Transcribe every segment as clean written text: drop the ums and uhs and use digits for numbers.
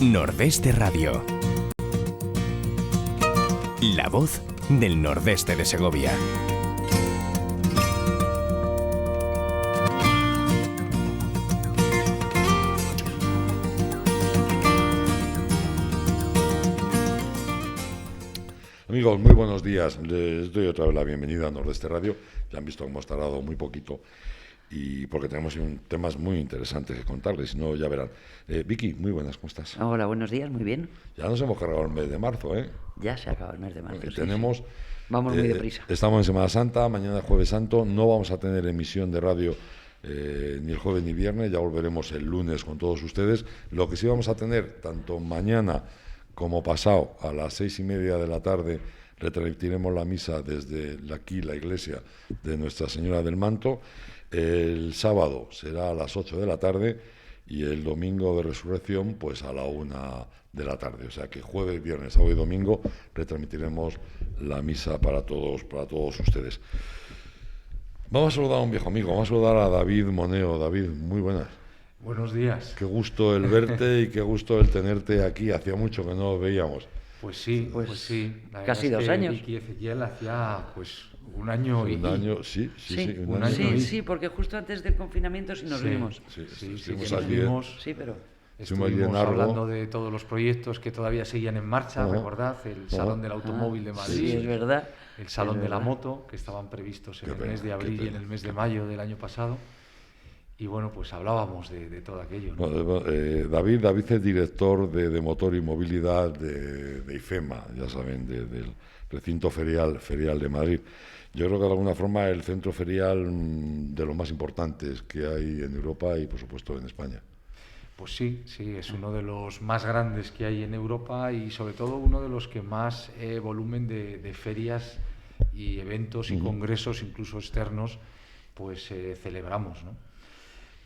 Nordeste Radio. La voz del nordeste de Segovia. Amigos, muy buenos días. Les doy otra vez la bienvenida a Nordeste Radio. Ya han visto que hemos tardado muy poquito y porque tenemos temas muy interesantes que contarles, si no ya verán. Vicky, muy buenas, ¿cómo estás? Hola, buenos días, muy bien. Ya nos hemos cargado el mes de marzo, ¿eh? Ya se acaba el mes de marzo. Sí, tenemos, sí. Vamos muy deprisa. Estamos en Semana Santa, mañana es Jueves Santo, no vamos a tener emisión de radio ni el jueves ni viernes, ya volveremos el lunes con todos ustedes. Lo que sí vamos a tener, tanto mañana como pasado, a las 6:30 de la tarde, retransmitiremos la misa desde aquí, la iglesia de Nuestra Señora del Manto. El sábado será a las 8 de la tarde y el domingo de Resurrección pues a la 1 de la tarde. O sea que jueves, viernes, sábado y domingo retransmitiremos la misa para todos ustedes. Vamos a saludar a un viejo amigo, vamos a saludar a David Moneo. David, muy buenas. Buenos días. Qué gusto el verte y qué gusto el tenerte aquí. Hacía mucho que no nos veíamos. Pues sí. Casi 2 años. Vicky y Ezequiel hacía pues un año y... Un año, sí, un año. Sí, porque justo antes del confinamiento sí nos vimos. Estuvimos allí. Sí, pero... Estuvimos hablando de todos los proyectos que todavía seguían en marcha, recordad, el Salón del Automóvil de Madrid, sí, es verdad. El Salón de la Moto, que estaban previstos en el mes de abril y en el mes de mayo del año pasado. Y bueno, pues hablábamos de todo aquello, ¿no? Bueno, David es director de motor y movilidad de IFEMA, ya saben, del recinto ferial de Madrid. Yo creo que de alguna forma el centro ferial de los más importantes que hay en Europa y por supuesto en España. Pues sí, es uno de los más grandes que hay en Europa y sobre todo uno de los que más volumen de ferias y eventos y congresos, incluso externos, pues celebramos, ¿no?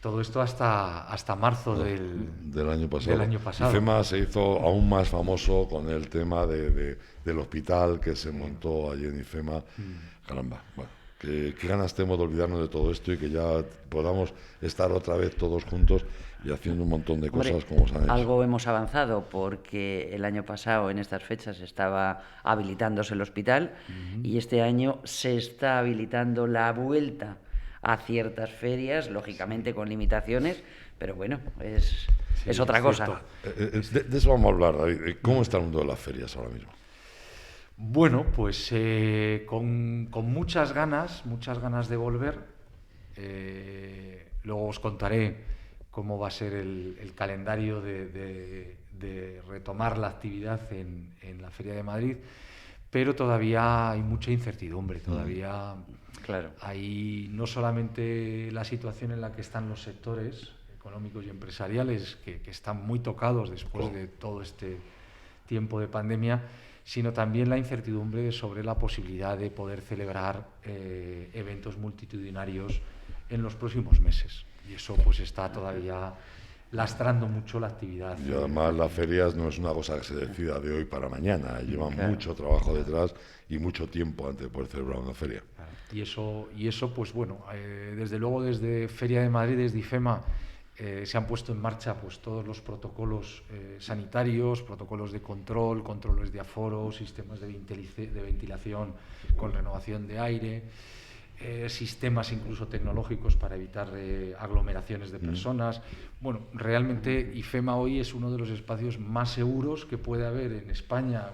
Todo esto hasta marzo del año pasado. IFEMA se hizo aún más famoso con el tema del hospital que se montó allí en IFEMA. Caramba, bueno, qué ganas tenemos de olvidarnos de todo esto y que ya podamos estar otra vez todos juntos y haciendo un montón de cosas como se han hecho. Algo hemos avanzado porque el año pasado en estas fechas estaba habilitándose el hospital y este año se está habilitando la vuelta a ciertas ferias, lógicamente con limitaciones, pero bueno, es otra cosa. De eso vamos a hablar, David. ¿Cómo está el mundo de las ferias ahora mismo? Bueno, pues con muchas ganas de volver. Luego os contaré cómo va a ser el calendario de retomar la actividad en la Feria de Madrid, pero todavía hay mucha incertidumbre, todavía... Claro. Hay no solamente la situación en la que están los sectores económicos y empresariales, que están muy tocados después de todo este tiempo de pandemia, sino también la incertidumbre sobre la posibilidad de poder celebrar eventos multitudinarios en los próximos meses. Y eso pues está todavía lastrando mucho la actividad. Y además las ferias no es una cosa que se decida de hoy para mañana, llevan mucho trabajo detrás y mucho tiempo antes de poder celebrar una feria. Y eso pues bueno, desde luego desde Feria de Madrid, desde IFEMA, se han puesto en marcha pues todos los protocolos sanitarios, protocolos de control, controles de aforo, sistemas de ventilación con renovación de aire, sistemas incluso tecnológicos para evitar aglomeraciones de personas. Bueno, realmente IFEMA hoy es uno de los espacios más seguros que puede haber en España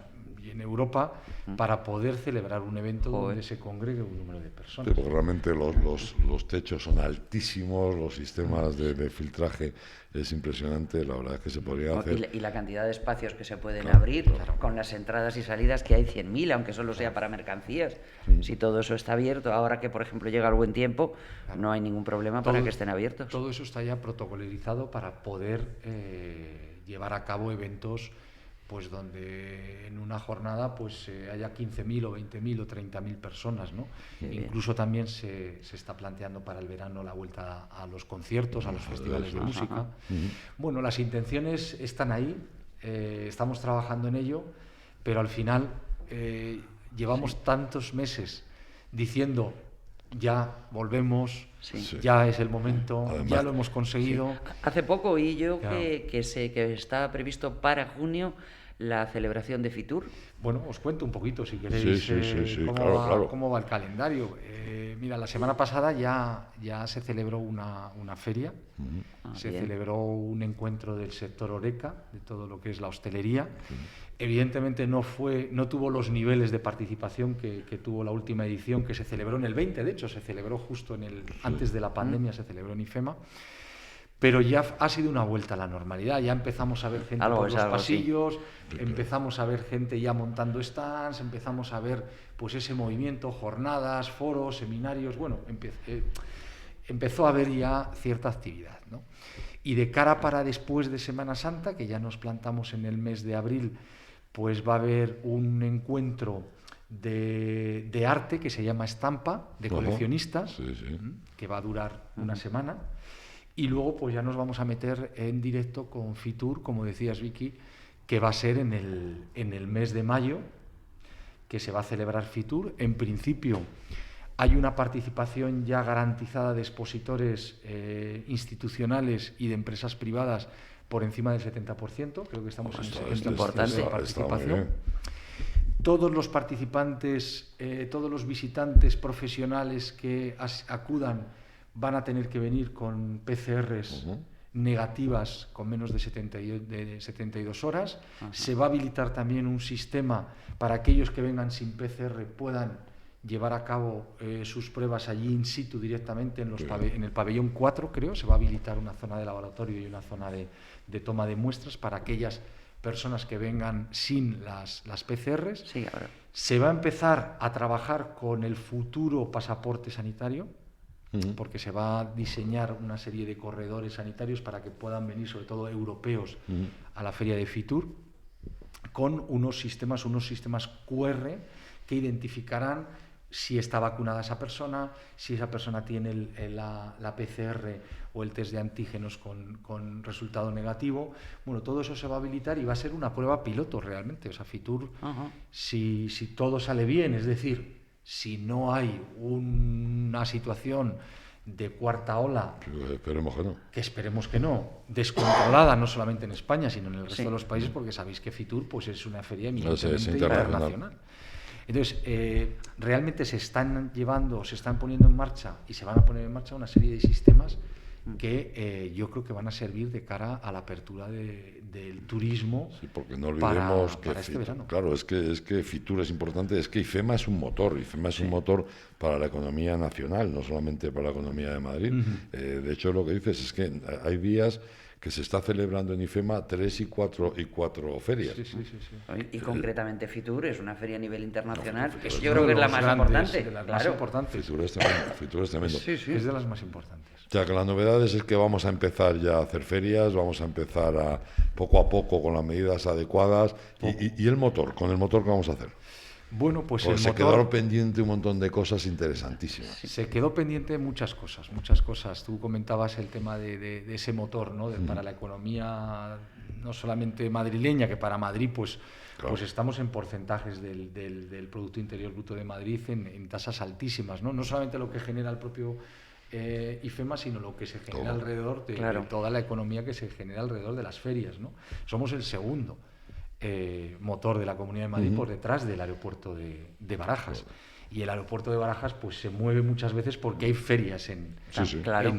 y en Europa para poder celebrar un evento donde se congregue un número de personas. Sí, porque realmente los techos son altísimos, los sistemas de filtraje es impresionante, la verdad es que se podría hacer... Y la cantidad de espacios que se pueden abrir, con las entradas y salidas, que hay 100.000, aunque solo sea para mercancías. Si todo eso está abierto, ahora que por ejemplo llega el buen tiempo, no hay ningún problema para que estén abiertos. Todo eso está ya protocolarizado para poder llevar a cabo eventos pues donde en una jornada pues haya 15.000 o 20.000 o 30.000 personas, ¿no? Incluso también se está planteando para el verano la vuelta a los conciertos, a los festivales de música. Bueno, las intenciones están ahí, estamos trabajando en ello, pero al final llevamos tantos meses diciendo ya volvemos, Sí. ya es el momento, Además, ya lo hemos conseguido. Hace poco oí yo Claro. que está previsto para junio la celebración de Fitur. Bueno, os cuento un poquito, si queréis, Sí, cómo, claro, va, claro. cómo va el calendario. Mira, la semana pasada ya se celebró una feria, se Bien. celebró un encuentro del sector Horeca, de todo lo que es la hostelería. Evidentemente no tuvo los niveles de participación que tuvo la última edición, que se celebró en el 20, de hecho, se celebró justo antes de la pandemia, se celebró en IFEMA. Pero ya ha sido una vuelta a la normalidad, ya empezamos a ver gente Algo por es los algo, sí. pasillos, empezamos a ver gente ya montando stands, empezamos a ver pues ese movimiento, jornadas, foros, seminarios, bueno, empezó a haber ya cierta actividad, ¿no? Y de cara para después de Semana Santa, que ya nos plantamos en el mes de abril, pues va a haber un encuentro de arte que se llama Estampa, de Ajá. coleccionistas, Sí, sí. que va a durar una semana. Y luego pues ya nos vamos a meter en directo con Fitur, como decías Vicky, que va a ser en el mes de mayo, que se va a celebrar Fitur. En principio hay una participación ya garantizada de expositores institucionales y de empresas privadas por encima del 70%, creo que estamos en Esto 70% es importante. de Está muy participación. bien. Todos los participantes, todos los visitantes profesionales que acudan van a tener que venir con PCRs negativas con menos de 72 horas. Se va a habilitar también un sistema para aquellos que vengan sin PCR puedan llevar a cabo sus pruebas allí in situ directamente en el pabellón 4, creo. Se va a habilitar una zona de laboratorio y una zona de toma de muestras para aquellas personas que vengan sin las PCRs. Sí, ahora. Se va a empezar a trabajar con el futuro pasaporte sanitario, porque se va a diseñar una serie de corredores sanitarios para que puedan venir, sobre todo europeos, a la feria de Fitur, con unos sistemas QR que identificarán si está vacunada esa persona, si esa persona tiene la PCR o el test de antígenos con resultado negativo. Bueno, todo eso se va a habilitar y va a ser una prueba piloto realmente. O sea, Fitur, si todo sale bien, es decir, si no hay una situación de cuarta ola, Esperemos que no. que esperemos que no, descontrolada no solamente en España, sino en el resto Sí. de los países, porque sabéis que Fitur pues, es una feria Es eminentemente internacional. internacional. Entonces, realmente se están poniendo en marcha y se van a poner en marcha una serie de sistemas que yo creo que van a servir de cara a la apertura del turismo. Sí, porque no olvidemos que para este verano. claro, es que Fitur es importante, es que IFEMA es un motor, un motor para la economía nacional, no solamente para la economía de Madrid. De hecho, lo que dices es que hay días que se está celebrando en IFEMA 3 y 4 ferias. Sí. Y concretamente Fitur es una feria a nivel internacional. No, Fitur es Yo creo que es la más importante. De las más Claro. importantes. Fitur es tremendo. Sí, sí. Es de las más importantes. O sea, que las novedades es que vamos a empezar ya a hacer ferias, vamos a empezar poco a poco con las medidas adecuadas. Y el motor, con el motor, ¿qué vamos a hacer? Bueno, pues Porque el se motor quedaron pendiente un montón de cosas interesantísimas. se quedó pendiente muchas cosas. Tú comentabas el tema de ese motor, ¿no? Para la economía no solamente madrileña, que para Madrid pues estamos en porcentajes del Producto Interior Bruto de Madrid en tasas altísimas, ¿no? No solamente lo que genera el propio IFEMA, sino lo que se genera alrededor de toda la economía que se genera alrededor de las ferias, ¿no? Somos el segundo motor de la Comunidad de Madrid por detrás del aeropuerto de Barajas. Y el aeropuerto de Barajas pues se mueve muchas veces porque hay ferias en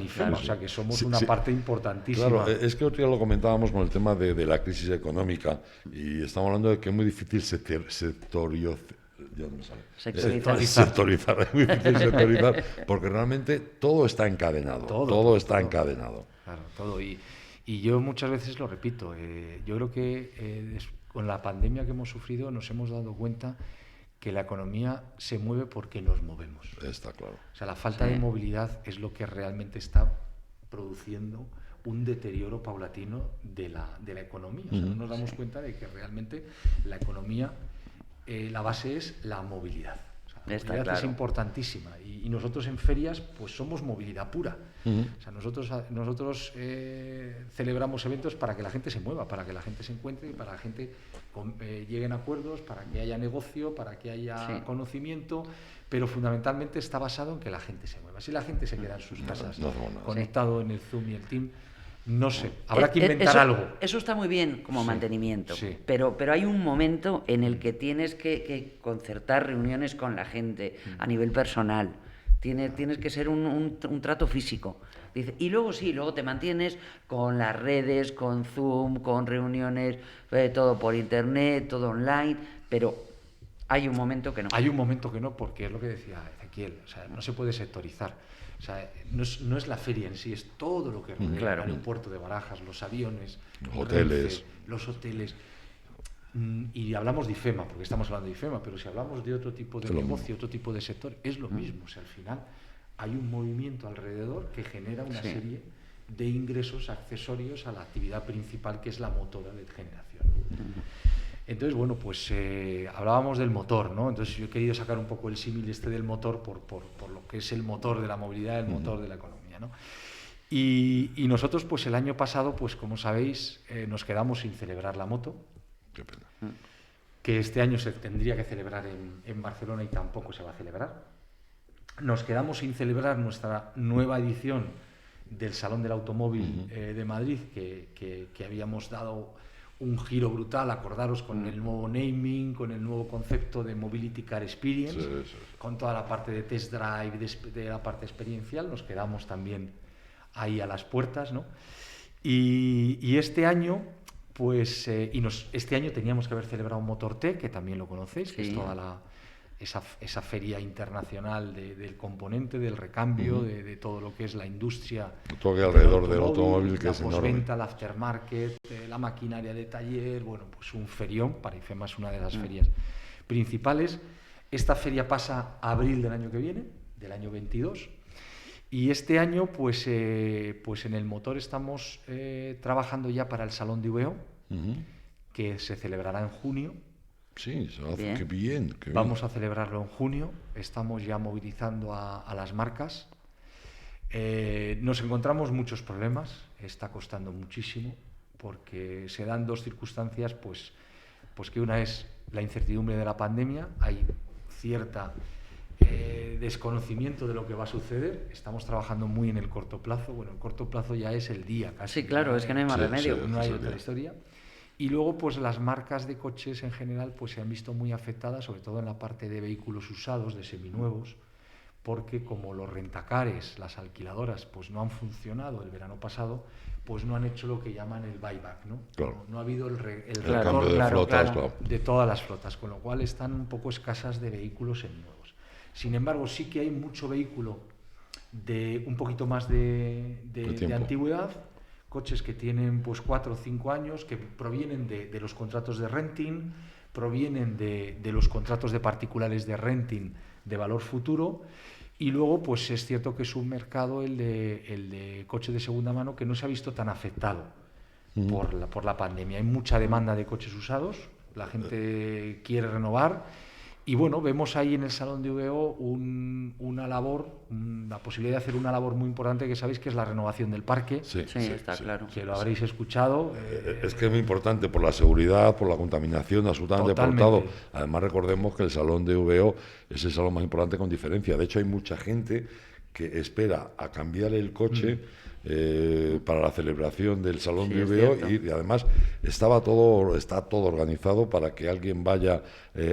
IFEMA, o sea que somos una parte importantísima. Claro, es que otro día lo comentábamos con el tema de la crisis económica y estamos hablando de que es muy difícil sectorizar, es muy difícil sectorizar porque realmente todo está encadenado, todo está encadenado. Claro, todo. Y yo muchas veces lo repito, yo creo que con la pandemia que hemos sufrido nos hemos dado cuenta que la economía se mueve porque nos movemos. Está claro. O sea, la falta de movilidad es lo que realmente está produciendo un deterioro paulatino de la economía. O sea, no nos damos cuenta de que realmente la economía, la base es la movilidad. O sea, La Está movilidad es claro. importantísima y nosotros en ferias pues somos movilidad pura. O sea, nosotros celebramos eventos para que la gente se mueva, para que la gente se encuentre y para que la gente lleguen a acuerdos, para que haya negocio, para que haya conocimiento, pero fundamentalmente está basado en que la gente se mueva. Si la gente se queda en sus casas conectado en el Zoom y el Team, no sé, habrá que inventar algo. Eso está muy bien como mantenimiento, sí. pero hay un momento en el que tienes que concertar reuniones con la gente a nivel personal. Tienes que ser un trato físico. Dice, y luego te mantienes con las redes, con Zoom, con reuniones, todo por internet, todo online, pero hay un momento que no. Hay un momento que no, porque es lo que decía Ezequiel, o sea, no se puede sectorizar. O sea, no es la feria en sí, es todo lo que rodea Claro. el aeropuerto de Barajas, los aviones, los hoteles. Y hablamos de IFEMA, porque estamos hablando de IFEMA, pero si hablamos de otro tipo de negocio, otro tipo de sector, es lo mismo. O sea, al final hay un movimiento alrededor que genera una serie de ingresos accesorios a la actividad principal, que es la motora de generación. Entonces, bueno, pues hablábamos del motor, ¿no? Entonces yo he querido sacar un poco el símil del motor por lo que es el motor de la movilidad, el motor de la economía, ¿no? Y nosotros, pues el año pasado, pues como sabéis, nos quedamos sin celebrar la moto. Qué pena. Que este año se tendría que celebrar en Barcelona y tampoco se va a celebrar. Nos quedamos sin celebrar nuestra nueva edición del Salón del Automóvil de Madrid, que habíamos dado un giro brutal, acordaros, con el nuevo naming, con el nuevo concepto de Mobility Car Experience, con toda la parte de test drive, de la parte experiencial. Nos quedamos también ahí a las puertas, ¿no? Y este año... Pues este año teníamos que haber celebrado Motortech, que también lo conocéis, que es toda esa feria internacional del componente, del recambio, de todo lo que es la industria. Todo que alrededor del automóvil, que la es enorme. postventa, la aftermarket, la maquinaria de taller, bueno, pues un ferión. Para IFEMA es una de las ferias principales. Esta feria pasa a abril del año que viene, del año 22. Y este año, pues en el motor estamos trabajando ya para el Salón de IVEO, que se celebrará en junio. Sí, Bien. qué bien. Vamos a celebrarlo en junio. Estamos ya movilizando a las marcas. Nos encontramos muchos problemas. Está costando muchísimo, porque se dan dos circunstancias, pues que una es la incertidumbre de la pandemia. Hay cierta... desconocimiento de lo que va a suceder. Estamos trabajando muy en el corto plazo. Bueno, el corto plazo ya es el día casi. Sí, claro, es que no hay más remedio. No hay otra historia. Y luego, pues las marcas de coches en general pues se han visto muy afectadas, sobre todo en la parte de vehículos usados, de seminuevos, porque como los rentacares, las alquiladoras, pues no han funcionado el verano pasado, pues no han hecho lo que llaman el buyback, ¿no? Claro. No ha habido el cambio de flotas, claro. de todas las flotas, con lo cual están un poco escasas de vehículos seminuevos. Sin embargo, sí que hay mucho vehículo de un poquito más de antigüedad, coches que tienen pues 4 o 5 años, que provienen de los contratos de renting, provienen de los contratos de particulares de renting de valor futuro, y luego pues es cierto que es un mercado, el de coche de segunda mano, que no se ha visto tan afectado por la pandemia. Hay mucha demanda de coches usados, la gente quiere renovar. Y bueno, vemos ahí en el Salón de IVEO una labor, la posibilidad de hacer una labor muy importante, que sabéis que es la renovación del parque. Sí, está claro. Que lo habréis escuchado. Es que es muy importante por la seguridad, por la contaminación, absolutamente por todo. Además, recordemos que el Salón de IVEO es el salón más importante con diferencia. De hecho, hay mucha gente que espera a cambiar el coche para la celebración del Salón de IVEO, y además está todo organizado para que alguien vaya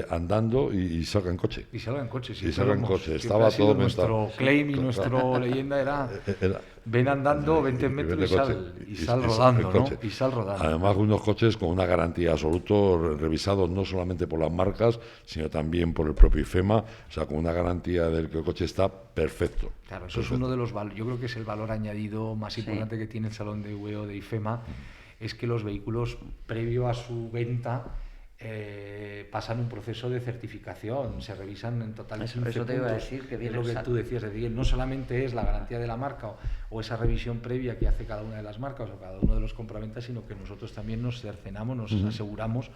andando y salga en coche. Y salga en coche, sí. Y salga en coche. Estaba todo nuestro montado. claim y nuestra leyenda era ven andando 20 metros y sal rodando, ¿no? Y sal rodando. Además, unos coches con una garantía absoluta, revisados no solamente por las marcas, sino también por el propio IFEMA, o sea, con una garantía del que el coche está perfecto. Claro, eso es uno de los valores, yo creo que es el valor añadido más importante que tiene el Salón de IVEO de IFEMA, es que los vehículos, previo a su venta, pasan un proceso de certificación, se revisan en total 15 puntos. Eso te iba a decir, que viene es lo que tú decías, es decir, no solamente es la garantía de la marca o esa revisión previa que hace cada una de las marcas o cada uno de los compraventas, sino que nosotros también nos cercenamos, nos aseguramos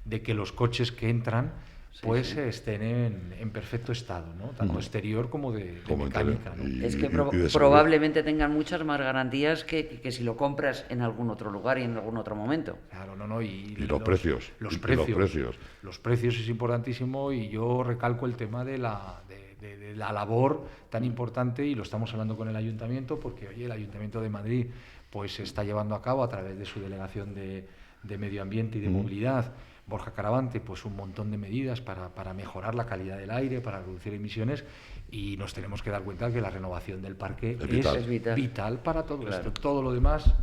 de que los coches que entran pues estén en perfecto estado, ¿no? Tanto exterior como de mecánica, ¿no? Es que de probablemente tengan muchas más garantías que si lo compras en algún otro lugar y en algún otro momento. Claro, no, Y los precios. Los Y precios. Los precios es importantísimo, y yo recalco el tema de la labor tan importante, y lo estamos hablando con el Ayuntamiento, porque oye, el Ayuntamiento de Madrid pues está llevando a cabo, a través de su delegación de Medio Ambiente y de Movilidad, Borja Caravante, pues un montón de medidas para mejorar la calidad del aire, para reducir emisiones, y nos tenemos que dar cuenta que la renovación del parque es vital para todo esto. Todo lo demás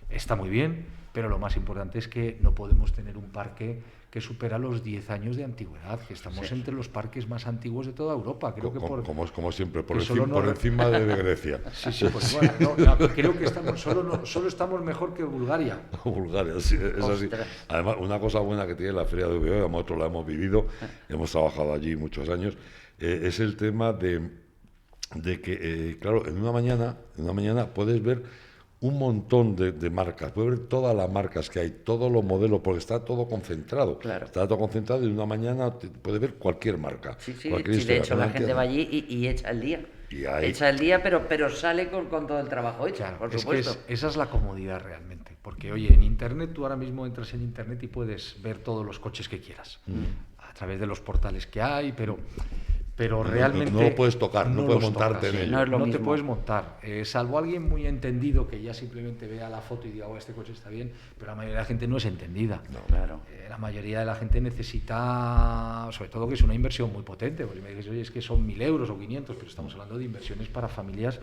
está muy bien, pero lo más importante es que no podemos tener un parque que supera los 10 años de antigüedad, que estamos entre los parques más antiguos de toda Europa. Creo que como siempre, por que encima de Grecia. Sí, pues bueno, creo que solo estamos mejor que Bulgaria. Bulgaria, sí, es así. Además, una cosa buena que tiene la Feria de Oviedo, nosotros la hemos vivido, hemos trabajado allí muchos años, es el tema de que, claro, en una mañana puedes ver un montón de marcas, puedes ver todas las marcas que hay, todos los modelos, porque está todo concentrado. Claro. Está todo concentrado, y en una mañana puedes ver cualquier marca. Sí, cualquier de hecho la gente va allí y echa el día. Echa el día, pero sale con todo el trabajo hecho, claro, por supuesto. Esa es la comodidad realmente, porque oye, en Internet, tú ahora mismo entras en Internet y puedes ver todos los coches que quieras, a través de los portales que hay, pero realmente no lo puedes tocar, no puedes montarte en ello. No te puedes montar, salvo alguien muy entendido que ya simplemente vea la foto y diga, oh, este coche está bien, pero la mayoría de la gente no es entendida. No. Claro. La mayoría de la gente necesita, sobre todo, que es una inversión muy potente, porque me dices, oye, es que son 1.000 euros o 500, pero estamos hablando de inversiones para familias,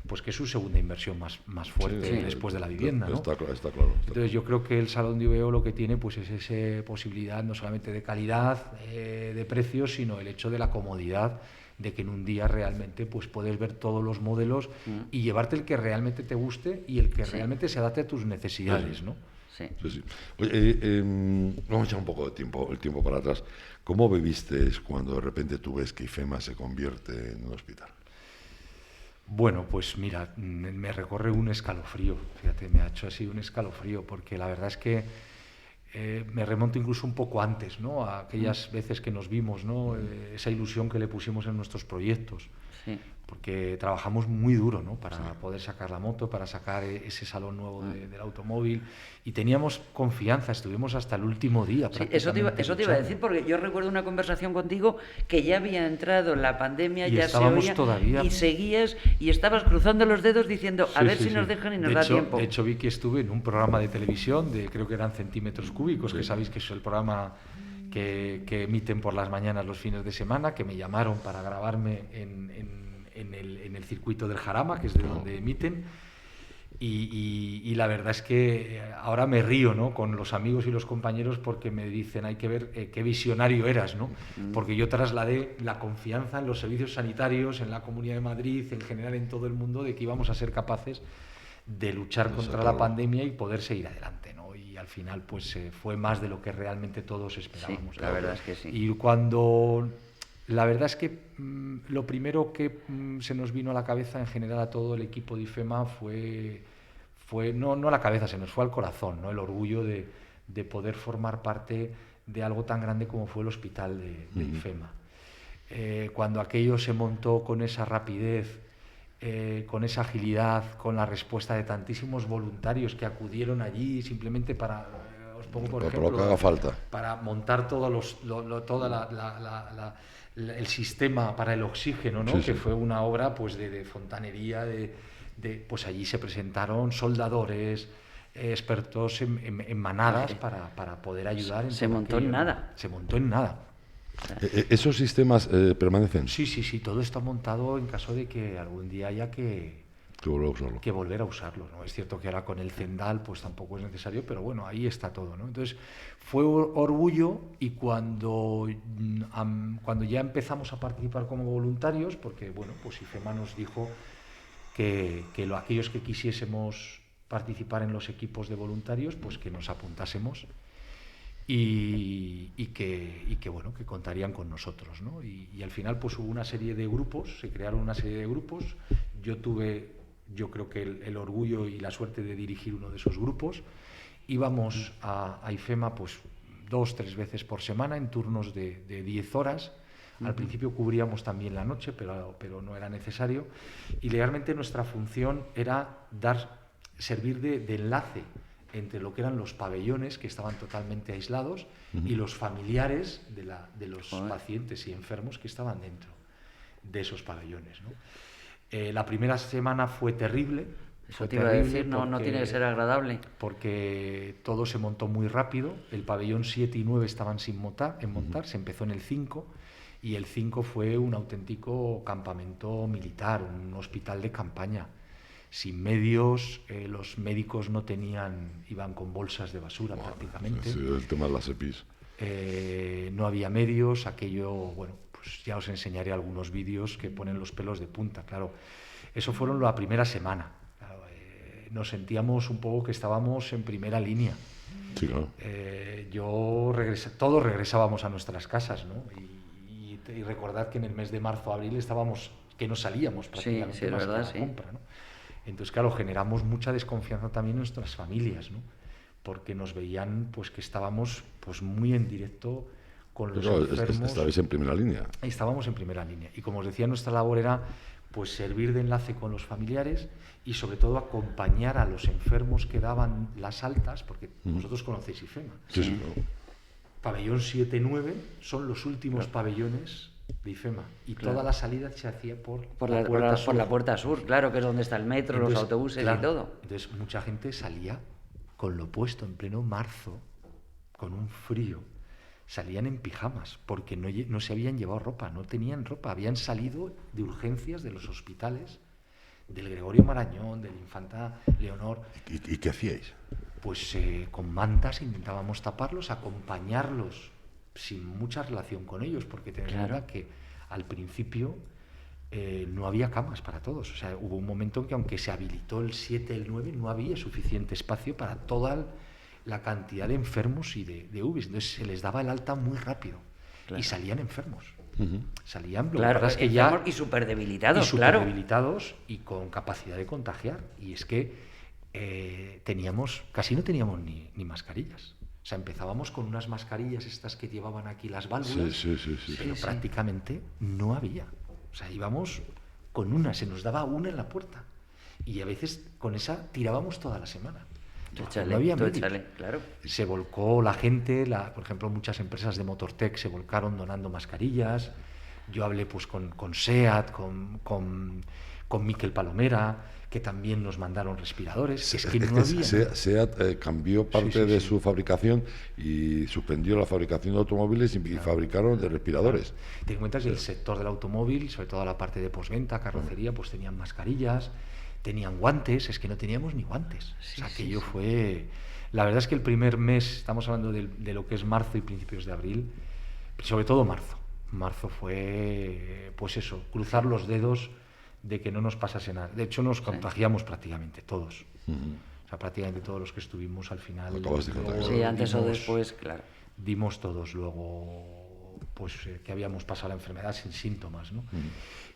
pues que es su segunda inversión más fuerte después de la vivienda, ¿no? Está claro. Entonces yo creo que el Salón de Oviedo lo que tiene pues es esa posibilidad no solamente de calidad, de precios, sino el hecho de la comodidad, de que en un día realmente pues puedes ver todos los modelos y llevarte el que realmente te guste y el que realmente se adapte a tus necesidades, ¿no? Sí. Oye, vamos a echar un poco de el tiempo para atrás. ¿Cómo viviste cuando de repente tú ves que IFEMA se convierte en un hospital? Bueno, pues mira, me recorre un escalofrío, fíjate, me ha hecho así un escalofrío, porque la verdad es que me remonto incluso un poco antes, ¿no? A aquellas veces que nos vimos, ¿no? Esa ilusión que le pusimos en nuestros proyectos. Sí. Porque trabajamos muy duro, ¿no? Para poder sacar la moto, para sacar ese salón nuevo del automóvil, y teníamos confianza, estuvimos hasta el último día. Sí, eso te iba a decir, porque yo recuerdo una conversación contigo que ya había entrado la pandemia, y ya se oía, todavía, y seguías y estabas cruzando los dedos diciendo a ver si nos dejan y nos da tiempo. De hecho vi que estuve en un programa de televisión creo que eran Centímetros Cúbicos, que sabéis que es el programa que emiten por las mañanas los fines de semana, que me llamaron para grabarme en el circuito del Jarama, que es de donde emiten, y la verdad es que ahora me río, ¿no? Con los amigos y los compañeros, porque me dicen, hay que ver qué visionario eras, ¿no? Porque yo trasladé la confianza en los servicios sanitarios, en la Comunidad de Madrid, en general en todo el mundo, de que íbamos a ser capaces de luchar contra la pandemia y poder seguir adelante, ¿no? Y al final pues fue más de lo que realmente todos esperábamos. Sí, la verdad es que sí. Y cuando... La verdad es que lo primero que se nos vino a la cabeza en general a todo el equipo de IFEMA fue no a la cabeza, se nos fue al corazón, ¿no? El orgullo de poder formar parte de algo tan grande como fue el hospital de IFEMA. Cuando aquello se montó con esa rapidez, con esa agilidad, con la respuesta de tantísimos voluntarios que acudieron allí simplemente para... os pongo por ejemplo, lo que haga falta, para montar el sistema para el oxígeno, ¿no? Que fue una obra pues de fontanería, pues allí se presentaron soldadores, expertos en manadas para poder ayudar. Se montó en nada. Se montó en nada. ¿Esos sistemas permanecen? Sí, todo está montado en caso de que algún día haya que volver a usarlo, ¿no? Es cierto que ahora con el Zendal pues tampoco es necesario, pero bueno, ahí está todo, ¿no? Entonces fue orgullo, y cuando ya empezamos a participar como voluntarios, porque bueno, pues IFEMA nos dijo que aquellos que quisiésemos participar en los equipos de voluntarios, pues que nos apuntásemos y que bueno, que contarían con nosotros, ¿no? Y al final pues hubo una serie de grupos, se crearon una serie de grupos. Yo creo que el orgullo y la suerte de dirigir uno de esos grupos. Íbamos a IFEMA pues 2-3 veces por semana en turnos de 10 horas. Al principio cubríamos también la noche, pero no era necesario. Y realmente nuestra función era servir de enlace entre lo que eran los pabellones, que estaban totalmente aislados, y los familiares de los pacientes y enfermos que estaban dentro de esos pabellones, ¿no? La primera semana fue terrible. Eso te iba a decir, no tiene que ser agradable. Porque todo se montó muy rápido. El pabellón 7 y 9 estaban sin montar, se empezó en el 5, y el 5 fue un auténtico campamento militar, un hospital de campaña, sin medios. Los médicos iban con bolsas de basura prácticamente. Sí, el tema de las EPIs. No había medios, aquello, bueno, pues ya os enseñaré algunos vídeos que ponen los pelos de punta, claro. Eso fueron la primera semana. Claro, nos sentíamos un poco que estábamos en primera línea. Sí, claro. Todos regresábamos a nuestras casas, ¿no? Y recordad que en el mes de marzo, abril que no salíamos prácticamente más que a la compra, ¿no? Entonces, claro, generamos mucha desconfianza también en nuestras familias, ¿no? Porque nos veían pues que estábamos pues muy en directo con los enfermos. Estabais en primera línea. Estábamos en primera línea. Y como os decía, nuestra labor era pues servir de enlace con los familiares y sobre todo acompañar a los enfermos que daban las altas, porque vosotros conocéis IFEMA. Sí. No. Pabellón 7-9 son los últimos pabellones de IFEMA, y toda la salida se hacía por la puerta sur, claro, que es donde está el metro, entonces, los autobuses y todo. Entonces mucha gente salía con lo puesto en pleno marzo, con un frío, salían en pijamas, porque no se habían llevado ropa, no tenían ropa, habían salido de urgencias de los hospitales, del Gregorio Marañón, del Infanta Leonor. ¿Y qué hacíais? Pues con mantas intentábamos taparlos, acompañarlos, sin mucha relación con ellos, porque tened en cuenta que al principio no había camas para todos. O sea, hubo un momento en que, aunque se habilitó el 7, el 9, no había suficiente espacio para toda la cantidad de enfermos y de UBIs. Entonces se les daba el alta muy rápido y salían enfermos. Salían, claro, es que ya y súper debilitados, y con capacidad de contagiar. Y es que casi no teníamos ni mascarillas. O sea, empezábamos con unas mascarillas estas que llevaban aquí las válvulas, pero prácticamente no había. O sea, íbamos con una, se nos daba una en la puerta. Y a veces con esa tirábamos toda la semana. No había medios. Claro. Se volcó la gente, por ejemplo, muchas empresas de Motortech se volcaron donando mascarillas. Yo hablé pues con SEAT, con Miquel Palomera, que también nos mandaron respiradores. Es que no había. SEAT cambió parte de su fabricación y suspendió la fabricación de automóviles y fabricaron de respiradores. Claro. Ten en cuenta que el sector del automóvil, sobre todo la parte de postventa, carrocería, pues tenían mascarillas, tenían guantes, es que no teníamos ni guantes. Aquello fue... La verdad es que el primer mes, estamos hablando de lo que es marzo y principios de abril, sobre todo marzo. Marzo fue, pues eso, cruzar los dedos de que no nos pasase nada. De hecho, nos contagiamos prácticamente todos. O sea, prácticamente todos los que estuvimos al final. Sí, antes o después, claro. Dimos todos luego pues que habíamos pasado la enfermedad sin síntomas, ¿no?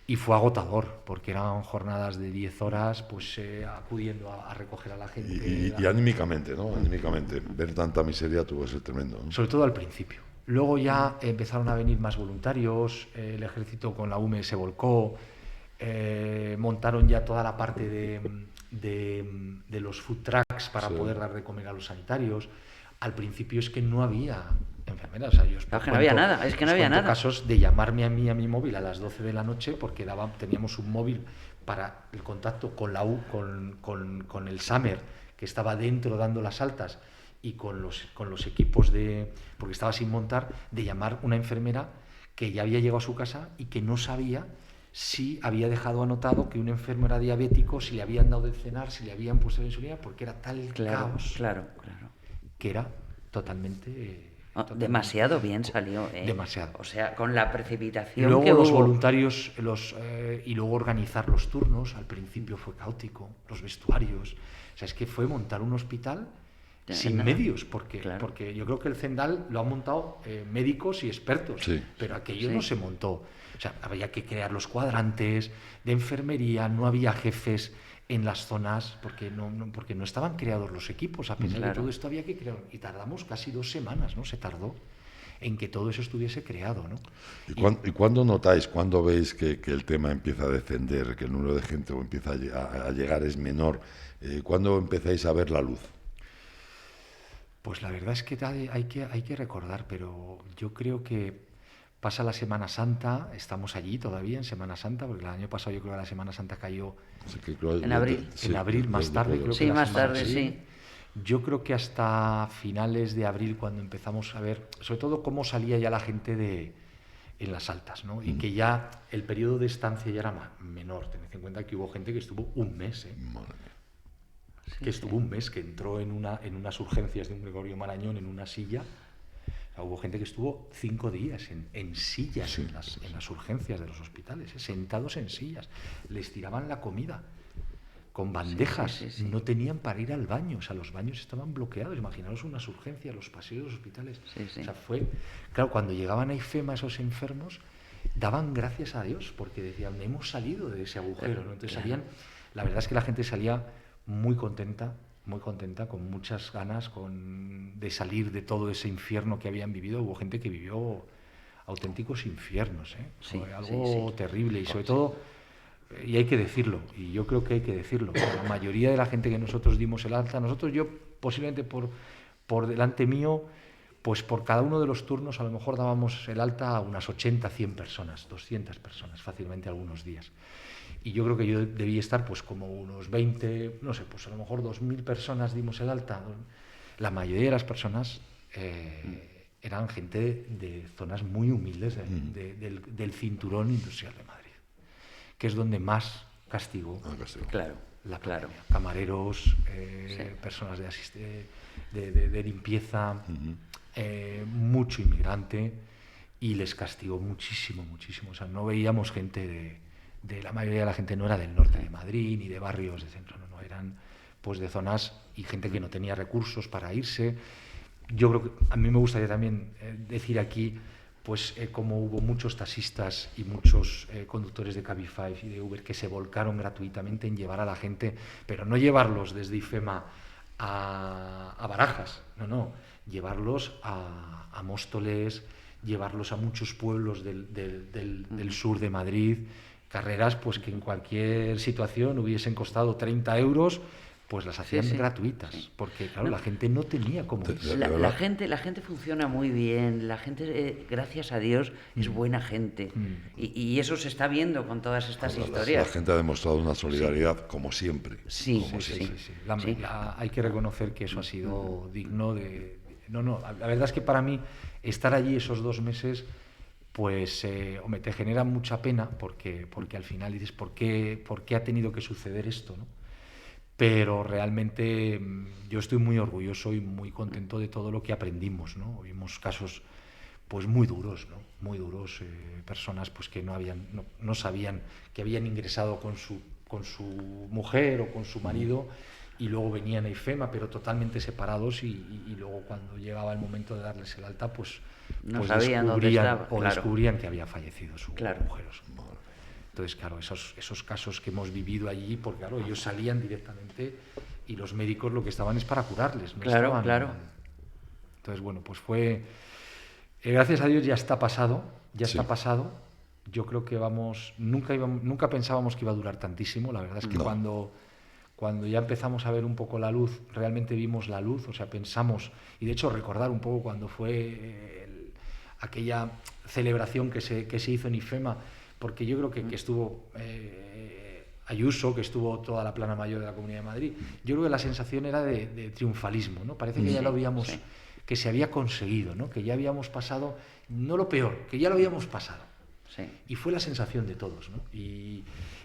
Y fue agotador, porque eran jornadas de 10 horas, pues acudiendo a recoger a la gente. Y anímicamente, ¿no? Anímicamente. Ver tanta miseria tuvo que ser tremendo, ¿no? Sobre todo al principio. Luego ya empezaron a venir más voluntarios, el ejército con la UME se volcó, montaron ya toda la parte de los food trucks para poder dar de comer a los sanitarios. Al principio es que no había enfermeras. O sea, no había nada, es que no había nada. Casos de llamarme a mi móvil a las 12 de la noche porque teníamos un móvil para el contacto con el SAMER, que estaba dentro dando las altas, y con los equipos porque estaba sin montar, de llamar una enfermera que ya había llegado a su casa y que no sabía si había dejado anotado que un enfermo era diabético, si le habían dado de cenar, si le habían puesto la insulina, porque era tal caos que era totalmente... demasiado bien salió. Demasiado. O sea, con la precipitación luego que los hubo. Voluntarios, y luego organizar los turnos, al principio fue caótico, los vestuarios. O sea, es que fue montar un hospital sin nada. medios, porque Claro. yo creo que el Zendal lo han montado médicos y expertos, Sí. pero aquello Sí. no se montó. O sea, había que crear los cuadrantes de enfermería, no había jefes en las zonas porque no estaban creados los equipos. A pesar de Claro. todo esto había que crear, y tardamos casi 2 semanas, ¿no? Se tardó en que todo eso estuviese creado, ¿no? ¿Y cuándo notáis, cuándo veis que el tema empieza a descender, que el número de gente empieza a llegar es menor? ¿Cuándo empezáis a ver la luz? Pues la verdad es que hay que recordar, pero yo creo que pasa la Semana Santa, estamos allí todavía en Semana Santa, porque el año pasado yo creo que la Semana Santa cayó Sí, que creo- En abril. en abril, más tarde creo Sí, que la más Semana tarde, sí. Yo creo que hasta finales de abril, cuando empezamos a ver, sobre todo cómo salía ya la gente en las altas, ¿no? Y que ya el periodo de estancia ya era menor. Tened en cuenta que hubo gente que estuvo un mes, Madre mía. que estuvo un mes, que entró en unas urgencias de un Gregorio Marañón en una silla. O sea, hubo gente que estuvo 5 días en sillas Sí, en las urgencias de los hospitales, sentados en sillas. Les tiraban la comida con bandejas, sí. no tenían para ir al baño, o sea, los baños estaban bloqueados. Imaginaos unas urgencias, los pasillos de los hospitales. Sí, sí. O sea, claro, cuando llegaban a IFEMA esos enfermos, daban gracias a Dios, porque decían, hemos salido de ese agujero, ¿no? Entonces la verdad es que la gente salía muy contenta, con muchas ganas de salir de todo ese infierno que habían vivido. Hubo gente que vivió auténticos infiernos, ¿eh? Sí, Fue algo sí. terrible, y sobre todo, y hay que decirlo, y yo creo que hay que decirlo, la mayoría de la gente que nosotros dimos el alta, yo posiblemente por delante mío, pues por cada uno de los turnos a lo mejor dábamos el alta a unas 80, 100 personas, 200 personas fácilmente algunos días. Y yo creo que yo debí estar pues como unos 20, no sé, pues a lo mejor 2.000 personas dimos el alta. La mayoría de las personas eran gente de zonas muy humildes del cinturón industrial de Madrid, que es donde más castigó Claro, la claro. pandemia. Camareros, Sí. personas de limpieza, mucho inmigrante, y les castigó muchísimo. O sea, no veíamos gente la mayoría de la gente no era del norte de Madrid ni de barrios de centro, no, eran pues de zonas, y gente que no tenía recursos para irse. Yo creo que a mí me gustaría también decir aquí, pues como hubo muchos taxistas y muchos conductores de Cabify y de Uber que se volcaron gratuitamente en llevar a la gente, pero no llevarlos desde IFEMA a Barajas, no, llevarlos a Móstoles, llevarlos a muchos pueblos del sur de Madrid, carreras pues que en cualquier situación hubiesen costado 30 euros, pues las hacían gratuitas, porque claro, la gente no tenía cómo irse. La gente funciona muy bien, la gente, gracias a Dios, es buena gente. Y eso se está viendo con todas estas historias. La gente ha demostrado una solidaridad, como siempre. Sí, como sí, siempre. sí. Hay que reconocer que eso ha sido digno de... No, la verdad es que para mí estar allí esos 2 meses, pues hombre, te genera mucha pena, porque al final dices, ¿por qué ha tenido que suceder esto, ¿no? Pero realmente yo estoy muy orgulloso y muy contento de todo lo que aprendimos, ¿no? Vimos casos pues muy duros, ¿no? Muy duros, personas pues que no sabían que habían ingresado con su mujer o con su marido, y luego venían a IFEMA, pero totalmente separados, y luego cuando llegaba el momento de darles el alta, pues sabían dónde estaba, claro. descubrían que había fallecido su Claro. mujer o su madre. Entonces, claro, esos casos que hemos vivido allí, porque claro, ellos salían directamente y los médicos lo que estaban es para curarles. No Claro, estaban... claro. Entonces, bueno, pues fue... gracias a Dios ya está pasado, Sí. Yo creo que nunca pensábamos que iba a durar tantísimo. La verdad es que No. cuando ya empezamos a ver un poco la luz, realmente vimos la luz, o sea, pensamos, y de hecho recordar un poco cuando fue aquella celebración que se hizo en IFEMA, porque yo creo que estuvo Ayuso, que estuvo toda la plana mayor de la Comunidad de Madrid. Yo creo que la sensación era de triunfalismo, ¿no? Parece que ya lo habíamos, que se había conseguido, ¿no? Que ya habíamos pasado, no lo peor, que ya lo habíamos pasado. Sí. Y fue la sensación de todos, ¿no?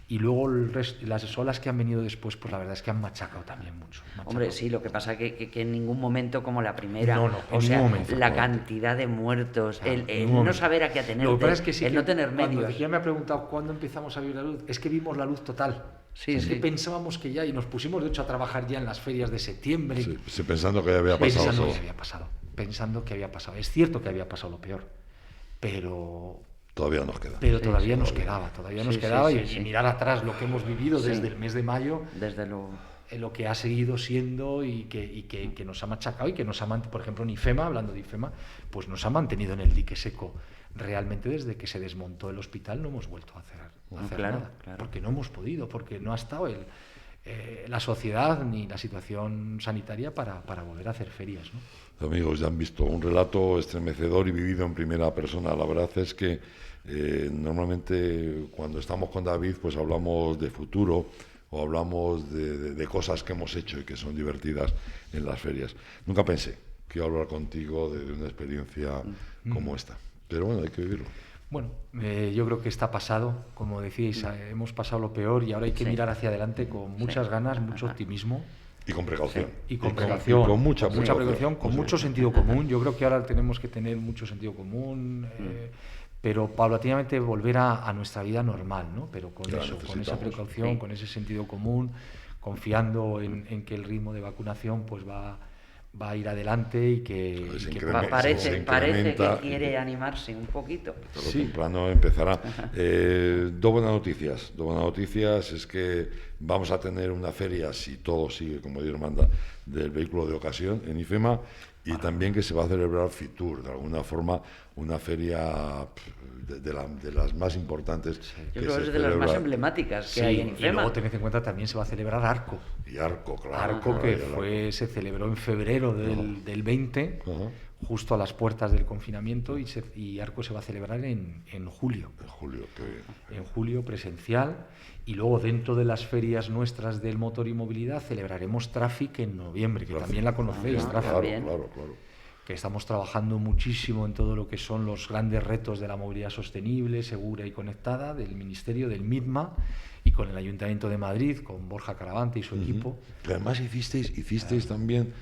Y luego las olas que han venido después, pues la verdad es que han machacado también mucho. Hombre, sí, lo que pasa es que en ningún momento como la primera, No, o en sea, ningún momento. la cantidad de muertos, Claro, el ningún no momento. saber a qué atenerte, Lo que pasa es que sí el que no tener cuando medios. ya me ha preguntado cuándo empezamos a ver la luz, es que vimos la luz total. Sí, Es que sí. pensábamos que ya, y nos pusimos de hecho a trabajar ya en las ferias de septiembre, Sí, sí, pensando que ya había pasado pensando todo. que había pasado, pensando que había pasado. Es cierto que había pasado lo peor, pero Todavía nos queda. todavía nos Sí, quedaba, sí, y, sí. y mirar atrás lo que hemos vivido Sí. desde el mes de mayo, Desde luego. lo que ha seguido siendo y que nos ha machacado y que nos ha mantenido, por ejemplo, en IFEMA, hablando de IFEMA, pues nos ha mantenido en el dique seco. Realmente desde que se desmontó el hospital no hemos vuelto a hacer Claro, nada, claro. porque no hemos podido, porque no ha estado la sociedad ni la situación sanitaria para volver a hacer ferias, ¿no? Amigos, ya han visto un relato estremecedor y vivido en primera persona. La verdad es que normalmente cuando estamos con David pues hablamos de futuro o hablamos de cosas que hemos hecho y que son divertidas en las ferias. Nunca pensé que iba a hablar contigo de una experiencia como esta, pero bueno, hay que vivirlo. Bueno, yo creo que está pasado, como decíais, hemos pasado lo peor y ahora hay que Sí. mirar hacia adelante con muchas Sí. ganas, mucho optimismo. Y con precaución. Y con precaución, y con mucha precaución, con Sí. mucho sentido común. Yo creo que ahora tenemos que tener mucho sentido común, pero paulatinamente volver a nuestra vida normal, ¿no? Pero con Ya eso, con esa necesitamos. precaución, Sí. con ese sentido común, confiando en que el ritmo de vacunación pues va a ir adelante y que, Se y que incrementa, Parece, se parece incrementa que quiere animarse un poquito. Tarde o Sí. temprano empezará. Dos buenas noticias. Dos buenas noticias es que vamos a tener una feria, si todo sigue como Dios manda, del vehículo de ocasión en IFEMA, y también que se va a celebrar FITUR, de alguna forma una feria de las más importantes. Yo creo que es de las más emblemáticas que Sí, hay en y IFEMA. luego tened en cuenta también se va a celebrar Arco. Y Arco, claro. Arco claro, que y el Arco. se celebró en febrero del 20, Ajá. justo a las puertas del confinamiento, y Arco se va a celebrar en julio. En julio, qué bien. En julio presencial, y luego dentro de las ferias nuestras del motor y movilidad celebraremos Traffic en noviembre, que Traffic. también la conocéis, Ah, Traffic, Claro, bien. claro, claro. que estamos trabajando muchísimo en todo lo que son los grandes retos de la movilidad sostenible, segura y conectada del Ministerio, del MITMA, y con el Ayuntamiento de Madrid, con Borja Caravante y su equipo. Y además hicisteis también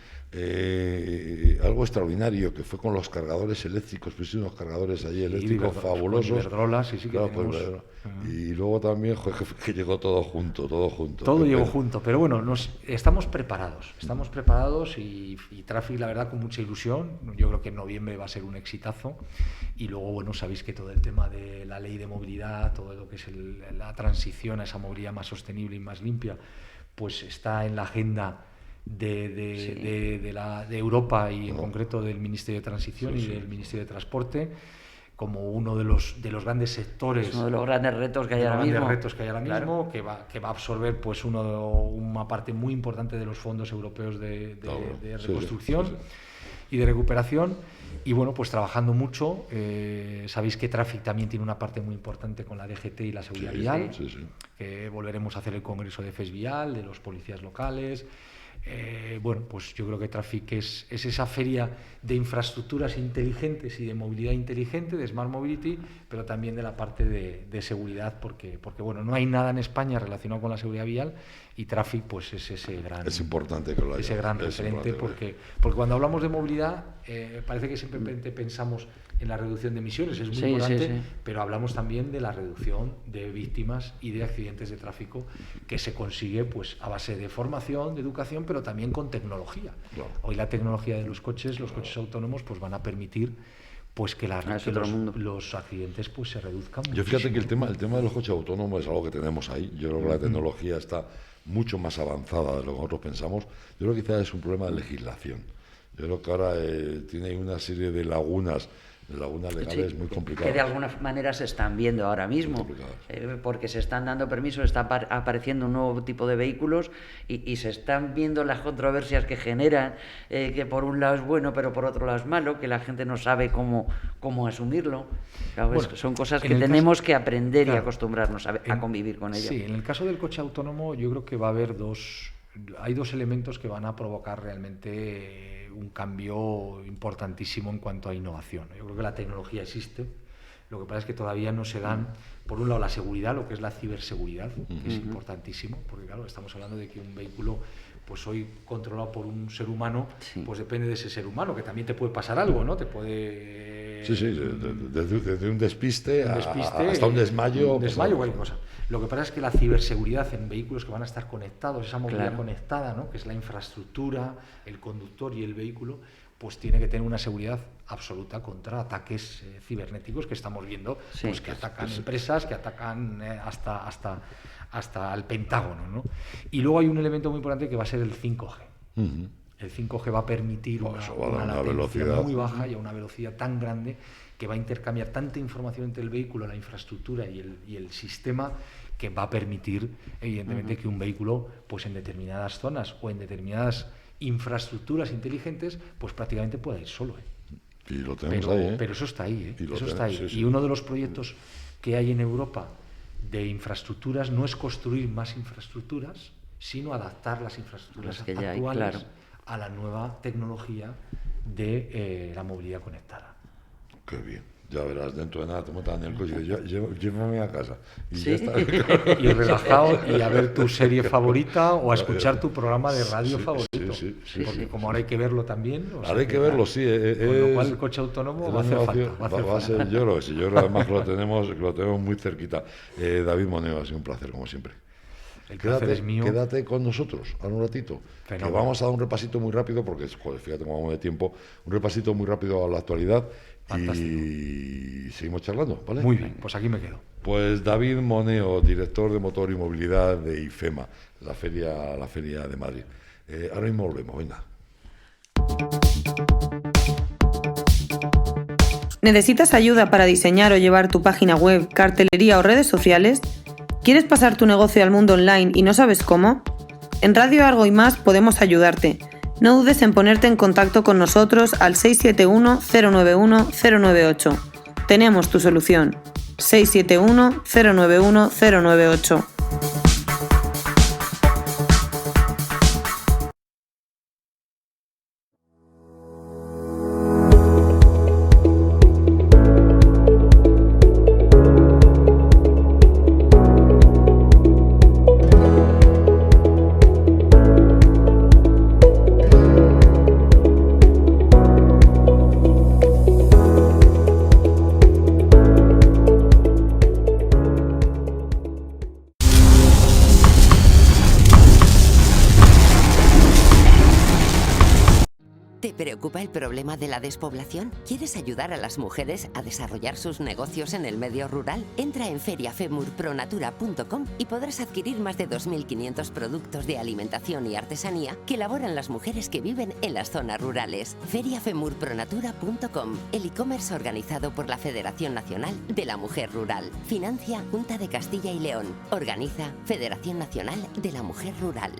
algo extraordinario, que fue con los cargadores eléctricos, pusiste unos cargadores allí eléctricos fabulosos. Iberdrola, sí, que Claro, tenemos. y luego también, joder, que llegó todo junto. Todo Qué llegó pena. junto, pero bueno, estamos preparados y Traffic, la verdad, con mucha ilusión. Yo creo que en noviembre va a ser un exitazo. Y luego, bueno, sabéis que todo el tema de la ley de movilidad, todo lo que es la transición a esa movilidad más sostenible y más limpia, pues está en la agenda de Europa y en concreto del Ministerio de Transición y del Ministerio de Transporte, como uno de los grandes sectores, Es uno de los grandes retos que hay de los ahora grandes mismo. retos que hay ahora mismo, Claro. que va a absorber pues una parte muy importante de los fondos europeos de Sí, reconstrucción sí. y de recuperación. Y bueno, pues trabajando mucho. Sabéis que Traffic también tiene una parte muy importante con la DGT y la seguridad Sí, vial, sí. que volveremos a hacer el congreso de FES Vial, de los policías locales. Bueno, pues yo creo que Traffic es esa feria de infraestructuras inteligentes y de movilidad inteligente, de Smart Mobility, pero también de la parte de seguridad, porque bueno, no hay nada en España relacionado con la seguridad vial, y Traffic pues es ese gran, Es importante que lo haya. ese gran Es referente, importante que lo porque cuando hablamos de movilidad parece que simplemente pensamos en la reducción de emisiones, es muy Sí, importante, sí. pero hablamos también de la reducción de víctimas y de accidentes de tráfico, que se consigue pues a base de formación, de educación, pero también con tecnología. Claro. Hoy la tecnología de los coches autónomos pues van a permitir pues que Es otro mundo. los accidentes pues se reduzcan. Yo fíjate que muchísimo. el tema de los coches autónomos es algo que tenemos ahí. Yo creo que la tecnología está mucho más avanzada de lo que nosotros pensamos. Yo creo que quizás es un problema de legislación. Yo creo que ahora tiene ahí una serie de lagunas legales Sí, muy que complicadas. de alguna manera se están viendo ahora mismo, Complicadas. porque se están dando permisos, está apareciendo un nuevo tipo de vehículos y se están viendo las controversias que generan, que por un lado es bueno, pero por otro lado es malo, que la gente no sabe cómo asumirlo. Claro, Bueno, son cosas en que el caso- tenemos que aprender y claro, acostumbrarnos a convivir con ellas. Sí, en el caso del coche autónomo yo creo que va a haber hay dos elementos que van a provocar realmente un cambio importantísimo en cuanto a innovación. Yo creo que la tecnología existe, lo que pasa es que todavía no se dan, por un lado, la seguridad, lo que es la ciberseguridad, que es importantísimo, porque claro, estamos hablando de que un vehículo, pues hoy controlado por un ser humano, Sí. pues depende de ese ser humano, que también te puede pasar algo, ¿no? Te puede... Sí, desde un despiste, un despiste, hasta un desmayo. cualquier cosa. Lo que pasa es que la ciberseguridad en vehículos que van a estar conectados, esa movilidad Claro. conectada, ¿no? Que es la infraestructura, el conductor y el vehículo, pues tiene que tener una seguridad absoluta contra ataques cibernéticos que estamos viendo, Sí. pues que atacan empresas, que atacan hasta el Pentágono, ¿no? Y luego hay un elemento muy importante que va a ser el 5G. Ujú. El 5G va a permitir Eso va a dar una latencia velocidad. muy baja y a una velocidad tan grande que va a intercambiar tanta información entre el vehículo, la infraestructura y el sistema, que va a permitir, evidentemente, que un vehículo, pues en determinadas zonas o en determinadas infraestructuras inteligentes, pues prácticamente pueda ir solo. Y lo tenemos ahí, ¿eh? Pero eso está ahí, Y lo eso está ahí. tenemos, sí, sí. Y uno de los proyectos que hay en Europa de infraestructuras no es construir más infraestructuras, sino adaptar las infraestructuras Las que ya hay, actuales claro. a la nueva tecnología de la movilidad conectada. Qué bien. Ya verás, dentro de nada te montas en el coche y llévame a casa. Y Sí. ya está. Y relajado y a ver tu serie favorita o a escuchar tu programa de radio favorito. sí, Porque como ahora hay que verlo también. o sea Ahora hay que verlo, sí. Con lo cual el coche autónomo va a hacer falta. Va a ser, yo creo que sí. Yo creo además que lo tenemos muy cerquita. David Moneo, ha sido un placer, como siempre. El placer es mío. Quédate con nosotros ahora un ratito. Que Fenómeno. vamos a dar un repasito muy rápido, porque joder, fíjate cómo vamos de tiempo. Un repasito muy rápido a la actualidad. Fantástico. Y seguimos charlando, ¿vale? Muy bien, pues aquí me quedo. Pues David Moneo, director de motor y movilidad de IFEMA, la feria de Madrid. Ahora mismo volvemos, venga. ¿Necesitas ayuda para diseñar o llevar tu página web, cartelería o redes sociales? ¿Quieres pasar tu negocio al mundo online y no sabes cómo? En Radio Argo y Más podemos ayudarte. No dudes en ponerte en contacto con nosotros al 671-091-098. Tenemos tu solución. 671-091-098. ¿Te preocupa el problema de la despoblación? ¿Quieres ayudar a las mujeres a desarrollar sus negocios en el medio rural? Entra en feriafemurpronatura.com y podrás adquirir más de 2.500 productos de alimentación y artesanía que elaboran las mujeres que viven en las zonas rurales. feriafemurpronatura.com, el e-commerce organizado por la Federación Nacional de la Mujer Rural. Financia Junta de Castilla y León. Organiza Federación Nacional de la Mujer Rural.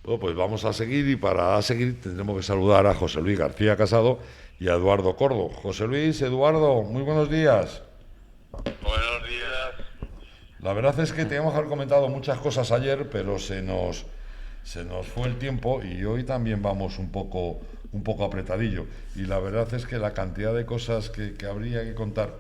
Bueno, pues vamos a seguir y para seguir tendremos que saludar a José Luis García Casado y a Eduardo Cordo. José Luis, Eduardo, muy buenos días. Buenos días. La verdad es que teníamos que haber comentado muchas cosas ayer, pero se nos fue el tiempo y hoy también vamos un poco apretadillo. Y la verdad es que la cantidad de cosas que habría que contar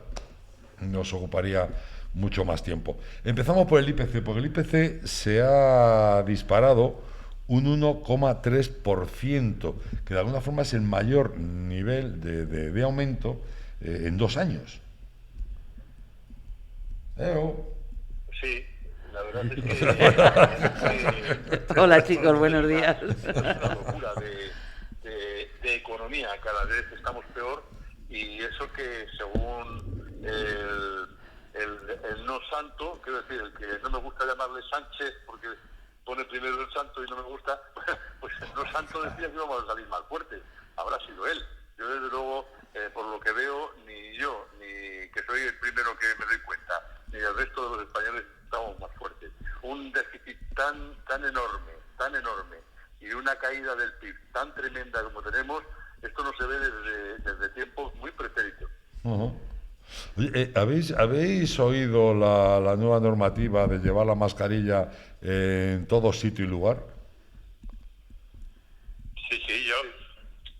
nos ocuparía mucho más tiempo. Empezamos por el IPC, porque el IPC se ha disparado un 1,3%, que de alguna forma es el mayor nivel de aumento en 2 años. Sí, la verdad es que Hola chicos, buenos días. es una locura de economía, cada vez estamos peor y eso que según el no santo, quiero decir, el que no me gusta llamarle Sánchez porque pone primero el santo y no me gusta, pues el no santo decía que íbamos a salir más fuertes. Habrá sido él. Yo desde luego, por lo que veo, ni yo, ni que soy el primero que me doy cuenta, ni el resto de los españoles estamos más fuertes. Un déficit tan enorme, y una caída del PIB tan tremenda como tenemos, esto no se ve desde tiempos muy pretéritos. Uh-huh. Oye, ¿habéis oído la nueva normativa de llevar la mascarilla en todo sitio y lugar? Sí, yo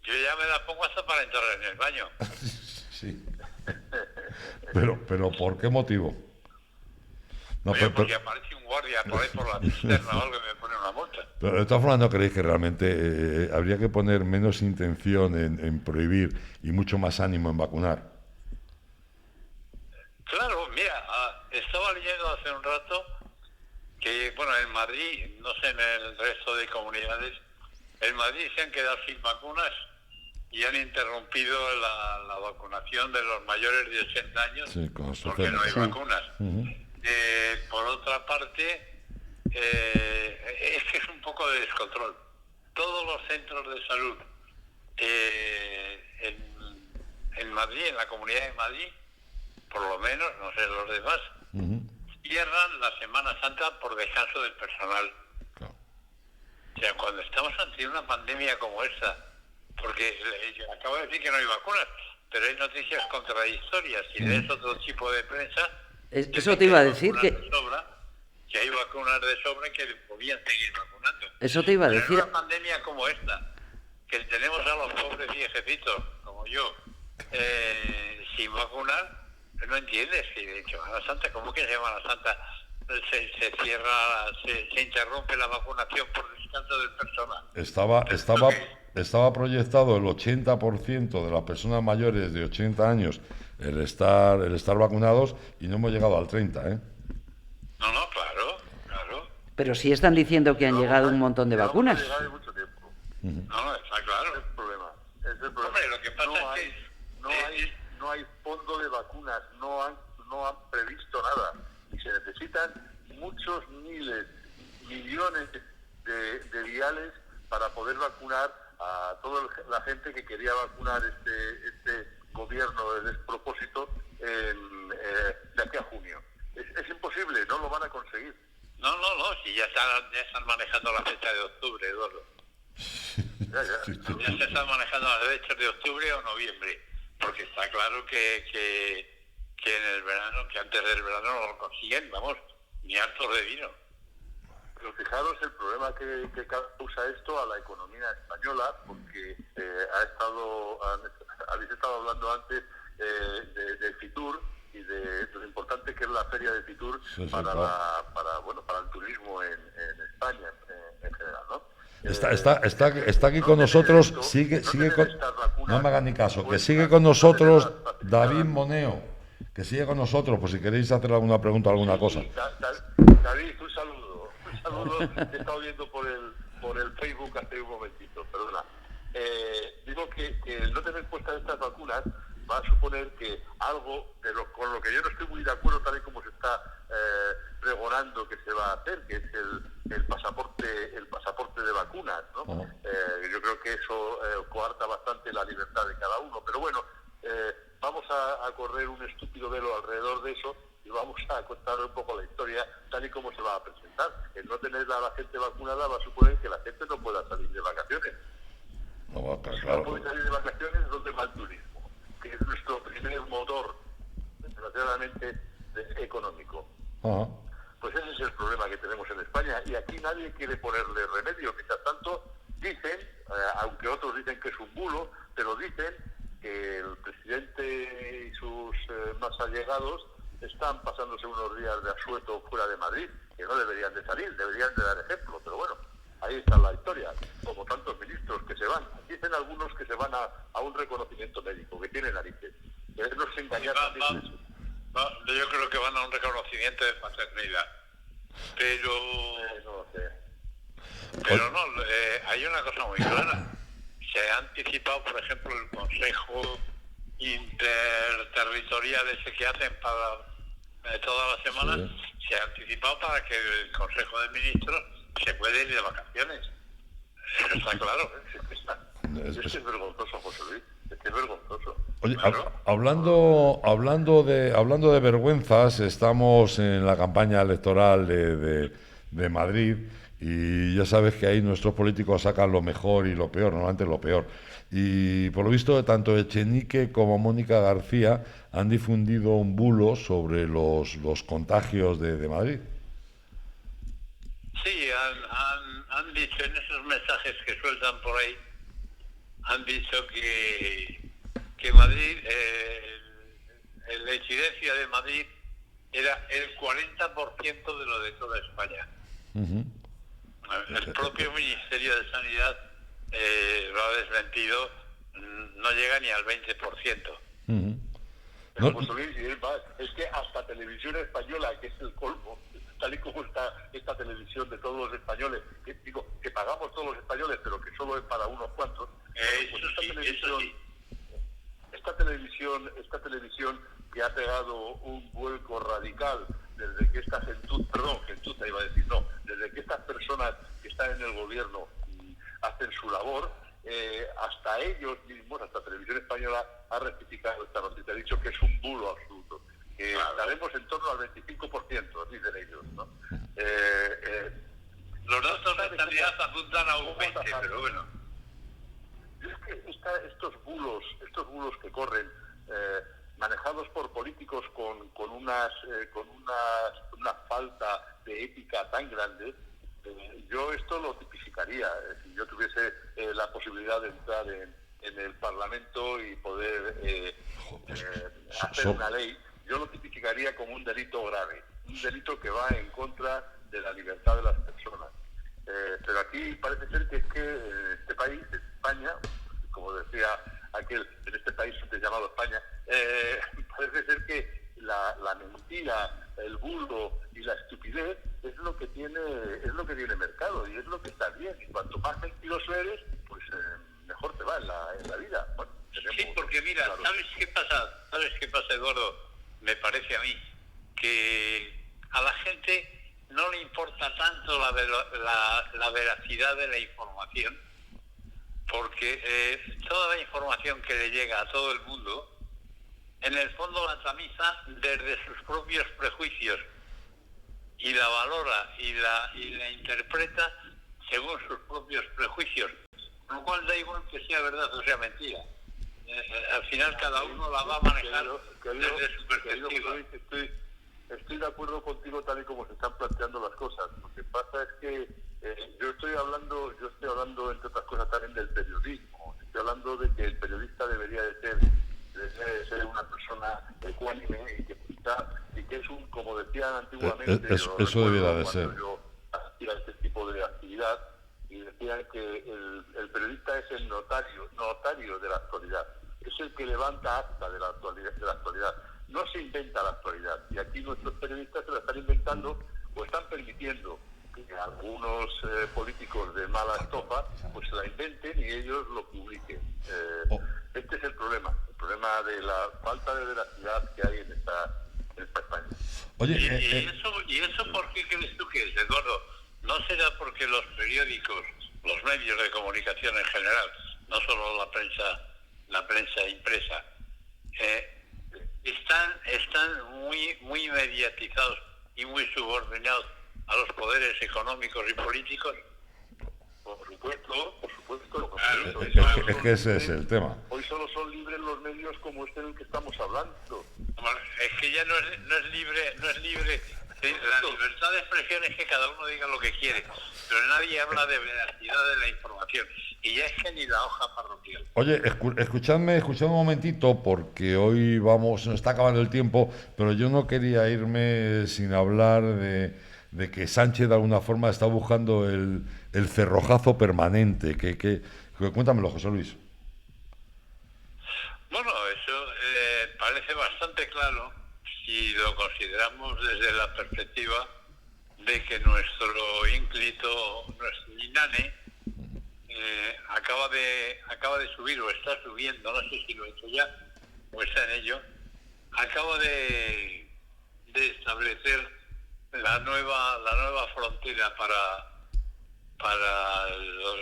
ya me la pongo hasta para entrar en el baño. Sí. Pero ¿por qué motivo? No, Oye, porque aparece un guardia por ahí por la cisterna o algo y me pone una multa. Pero de todas formas, ¿no creéis que realmente habría que poner menos intención en prohibir y mucho más ánimo en vacunar? Claro, mira, estaba leyendo hace un rato que, bueno, en Madrid, no sé en el resto de comunidades, en Madrid se han quedado sin vacunas y han interrumpido la vacunación de los mayores de 80 años, Sí, porque no hay vacunas. Uh-huh. Por otra parte, es que es un poco de descontrol. Todos los centros de salud en Madrid, en la Comunidad de Madrid, por lo menos, no sé los demás, Uh-huh. cierran la Semana Santa por descanso del personal. Claro. O sea, cuando estamos ante una pandemia como esta, porque acabo de decir que no hay vacunas, pero hay noticias contradictorias y lees otro tipo de prensa. Eso te iba a decir que hay vacunas de sobra que podían seguir vacunando. Eso te iba a Pero decir. en una pandemia como esta, que tenemos a los pobres viejecitos, como yo, sin vacunar, no entiendes. Y de hecho, Semana Santa, ¿cómo que Semana Santa se cierra, se interrumpe la vacunación por descanso del personal? Estaba proyectado el 80% de las personas mayores de 80 años el estar vacunados y no hemos llegado al 30%, ¿eh? No, claro. Pero sí están diciendo que han llegado un montón de vacunas. Llegado de mucho tiempo. No, está claro. Es el problema. Hombre, lo que pasa es que no hay fondo de vacunas, no han previsto nada. Y se necesitan muchos millones de viales para poder vacunar a toda la gente que quería vacunar este gobierno de despropósito de aquí a junio. Es imposible, no lo van a conseguir. No, si ya están manejando la fecha de octubre, Eduardo. Ya se están manejando las fechas de octubre o noviembre, porque está claro que en el verano, que antes del verano no lo consiguen, vamos, ni hartos de vino. Pero fijaros el problema que causa esto a la economía española, porque habéis estado hablando antes de Fitur y de lo importante que es la feria de Fitur para el turismo en España en general, ¿no? Está aquí con nosotros, sigue con, no me hagan ni caso, que sigue con nosotros David Moneo, que sigue con nosotros, por si queréis hacer alguna pregunta o alguna cosa. David, un saludo, te he estado viendo por el Facebook hace un momentito, perdona. Digo que el no tener puestas estas vacunas va a suponer que algo con lo que yo no estoy muy de acuerdo, tal y como se está pregonando que se va a hacer, que es el pasaporte de vacunas, ¿no? Uh-huh. Yo creo que eso coarta bastante la libertad de cada uno, pero bueno, vamos a correr un estúpido velo alrededor de eso y vamos a contar un poco la historia tal y como se va a presentar. El no tener a la gente vacunada va a suponer que la gente no pueda salir de vacaciones. No, claro. Si no puede salir de vacaciones, ¿dónde va el turismo? Que es nuestro primer motor, desgraciadamente, económico. Uh-huh. Pues ese es el problema que tenemos en España y aquí nadie quiere ponerle remedio. Mientras tanto, dicen, aunque otros dicen que es un bulo, pero dicen que el presidente y sus más allegados están pasándose unos días de asueto fuera de Madrid, que no deberían de salir, deberían de dar ejemplo, pero bueno, ahí está la historia, como tantos ministros que se van. Dicen algunos que se van a un reconocimiento médico, que tienen narices. No se engañan también eso. Yo creo que van a un reconocimiento de paternidad, pero no lo sé. Pero no, hay una cosa muy clara. Se ha anticipado, por ejemplo, el Consejo interterritoriales que hacen para todas las semanas, se ha anticipado para que el Consejo de Ministros se pueda ir de vacaciones. Está claro, es que es vergonzoso, José Luis, es que es vergonzoso. Oye, claro. hablando de vergüenzas, estamos en la campaña electoral de Madrid y ya sabes que ahí nuestros políticos sacan lo mejor y lo peor, normalmente lo peor. Y por lo visto, tanto Echenique como Mónica García han difundido un bulo sobre los contagios de Madrid. Sí, han dicho en esos mensajes que sueltan por ahí, han dicho que Madrid, la incidencia de Madrid era el 40% de lo de toda España. Uh-huh. El propio Ministerio de Sanidad lo ha desmentido, no llega ni al 20%. Uh-huh. Pero José Luis, es que hasta Televisión Española, que es el colmo, tal y como está esta televisión de todos los españoles, que pagamos todos los españoles, pero que solo es para unos cuantos. Pues esta televisión que ha pegado un vuelco radical desde que desde que estas personas que están en el gobierno hacen su labor, hasta ellos mismos, hasta Televisión Española ha rectificado esta noticia, ha dicho que es un bulo absoluto, que estaremos en torno al 25%, dicen ellos, ¿no? Los datos de sanidad apuntan a un 20%, pero bueno. Es que estos bulos que corren, manejados por políticos con una falta de ética tan grande, yo esto lo tipificaría. Si yo tuviese la posibilidad de entrar en el Parlamento y poder hacer una ley, yo lo tipificaría como un delito grave, un delito que va en contra de la libertad de las personas. Pero aquí parece ser que es que en este país, en España, como decía aquel, en este país antes llamado España, parece ser que la mentira, el bulo y la estupidez es lo que tiene mercado y es lo que está bien. Y cuanto más mentiroso eres, pues mejor te va en la vida. Bueno, sí, porque mira, claro. ¿Sabes qué pasa, Eduardo? Me parece a mí que a la gente no le importa tanto la veracidad de la información, porque toda la información que le llega a todo el mundo, en el fondo la tamiza desde sus propios prejuicios y la valora y la interpreta según sus propios prejuicios, con lo cual da igual que sea verdad o sea mentira. Al final cada uno la va a manejar desde su perspectiva. Estoy de acuerdo contigo tal y como se están planteando las cosas. Lo que pasa es que yo estoy hablando entre otras cosas también del periodismo. Estoy hablando de que el periodista debería de ser una persona ecuánime y que es un, como decían antiguamente, eso debiera de ser. Yo hacía este tipo de actividad y decían que el periodista es el notario de la actualidad, es el que levanta acta de la actualidad. No se inventa la actualidad, y aquí nuestros periodistas se la están inventando o están permitiendo que algunos políticos de mala estofa pues se la inventen y ellos lo publiquen. Este es el problema de la falta de veracidad que hay en esta España. Oye, ¿Y eso por qué crees tú que es, Eduardo? ¿No será porque los periódicos, los medios de comunicación en general, no solo la prensa impresa, están muy mediatizados y muy subordinados a los poderes económicos y políticos? Por supuesto. Claro, es que ese es el tema. Hoy solo son libres los medios como este en el que estamos hablando. Es que ya no es libre. La libertad de expresión es que cada uno diga lo que quiere, pero nadie habla de veracidad de la información. Y ya es que ni la hoja parroquial. Oye, escuchadme un momentito, porque hoy nos está acabando el tiempo, pero yo no quería irme sin hablar de que Sánchez de alguna forma está buscando el cerrojazo permanente. Cuéntamelo, José Luis. Bueno, eso parece bastante claro si lo consideramos desde la perspectiva de que nuestro ínclito, nuestro INANE, acaba de subir o está subiendo, no sé si lo he hecho ya, pues está en ello. Acabo de establecer la nueva frontera para los